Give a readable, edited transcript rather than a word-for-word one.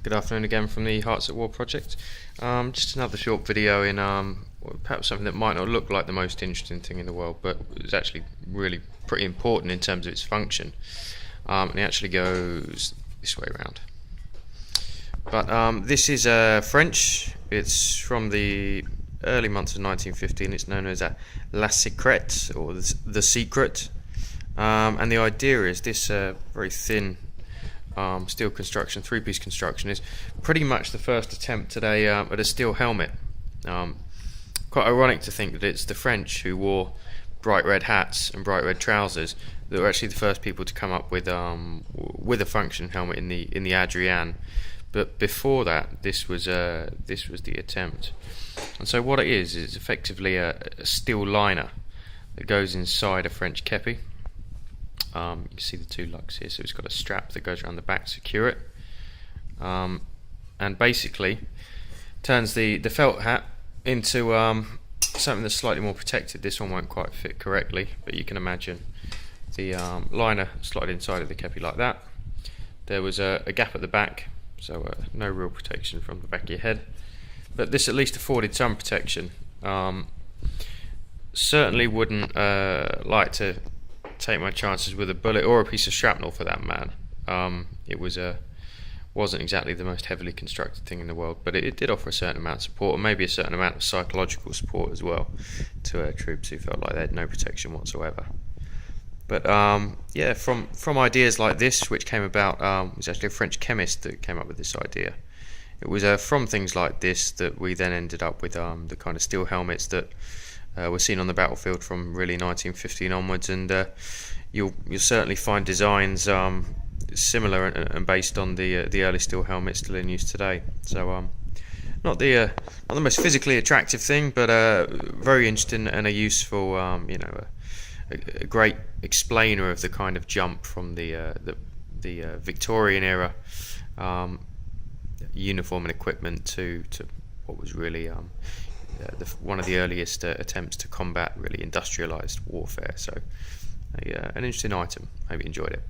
Good afternoon again from the Hearts at War project. Just another short video in perhaps something that might not look like the most interesting thing in the world, but it's actually really pretty important in terms of its function. And it actually goes this way around. But this is French. It's from the early months of 1915. It's known as La Secrete, or the secret. And the idea is this very thin steel construction, three-piece construction, is pretty much the first attempt today at a steel helmet. Quite ironic to think that it's the French who wore bright red hats and bright red trousers that were actually the first people to come up with a function helmet in the Adrian. But before that, this was the attempt. And so what it is effectively a steel liner that goes inside a French kepi. You can see the two lugs here, so it's got a strap that goes around the back to secure it, and basically turns the felt hat into something that's slightly more protected. This one won't quite fit correctly, but you can imagine the liner slide inside of the kepi like that. There was a gap at the back, so no real protection from the back of your head, but this at least afforded some protection. Certainly wouldn't like to take my chances with a bullet or a piece of shrapnel for that matter. It wasn't exactly the most heavily constructed thing in the world, but it did offer a certain amount of support, and maybe a certain amount of psychological support as well to troops who felt like they had no protection whatsoever. But yeah, from ideas like this, which came about, it was actually a French chemist that came up with this idea. It was from things like this that we then ended up with the kind of steel helmets that were seen on the battlefield from really 1915 onwards, and you'll certainly find designs similar and based on the early steel helmets still in use today. So not the most physically attractive thing, but very interesting and a useful, a great explainer of the kind of jump from the Victorian era uniform and equipment to what was really one of the earliest attempts to combat really industrialized warfare. So an interesting item. Hope you enjoyed it.